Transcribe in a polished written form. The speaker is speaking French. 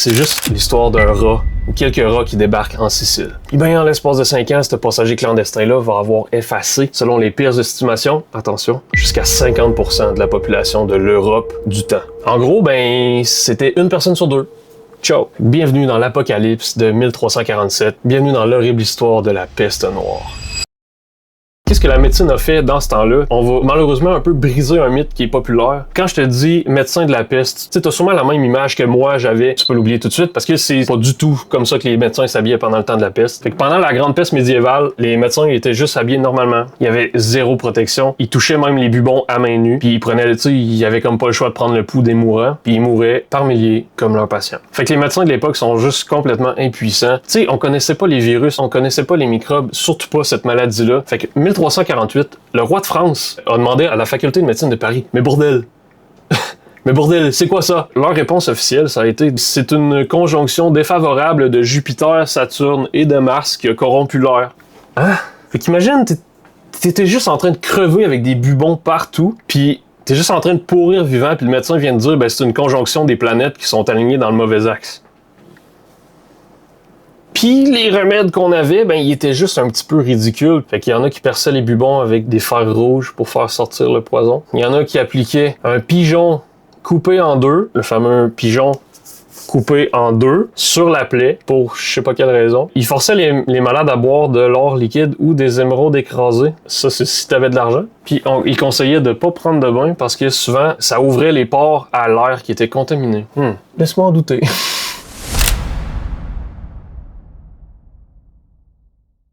C'est juste l'histoire d'un rat ou quelques rats qui débarquent en Sicile. Et bien, en l'espace de 5 ans, ce passager clandestin-là va avoir effacé, selon les pires estimations, attention, jusqu'à 50% de la population de l'Europe du temps. En gros, ben, c'était une personne sur deux. Ciao! Bienvenue dans l'apocalypse de 1347. Bienvenue dans l'horrible histoire de la peste noire. Qu'est-ce que la médecine a fait dans ce temps-là? On va malheureusement un peu briser un mythe qui est populaire. Quand je te dis médecin de la peste, tu sais, t'as sûrement la même image que moi j'avais. Tu peux l'oublier tout de suite parce que c'est pas du tout comme ça que les médecins s'habillaient pendant le temps de la peste. Fait que pendant la grande peste médiévale, les médecins étaient juste habillés normalement. Il y avait zéro protection. Ils touchaient même les bubons à main nue. Puis ils prenaient, tu sais, ils avaient comme pas le choix de prendre le pouls des mourants. Puis ils mouraient par milliers comme leurs patients. Fait que les médecins de l'époque sont juste complètement impuissants. Tu sais, on connaissait pas les virus, on connaissait pas les microbes, surtout pas cette maladie-là. Fait que 1348, le roi de France a demandé à la faculté de médecine de Paris, mais bordel, c'est quoi ça? Leur réponse officielle, ça a été, c'est une conjonction défavorable de Jupiter, Saturne et de Mars qui a corrompu l'air. Hein? Fait qu'imagine, t'étais juste en train de crever avec des bubons partout, puis t'es juste en train de pourrir vivant, puis le médecin vient de dire, ben c'est une conjonction des planètes qui sont alignées dans le mauvais axe. Puis les remèdes qu'on avait, ben ils étaient juste un petit peu ridicules. Fait qu'il y en a qui perçaient les bubons avec des fers rouges pour faire sortir le poison. Il y en a qui appliquaient un pigeon coupé en deux, le fameux pigeon coupé en deux, sur la plaie, pour je sais pas quelle raison. Ils forçaient les malades à boire de l'or liquide ou des émeraudes écrasées. Ça, c'est si t'avais de l'argent. Puis ils conseillaient de pas prendre de bain parce que souvent, ça ouvrait les pores à l'air qui était contaminé. Laisse-moi en douter.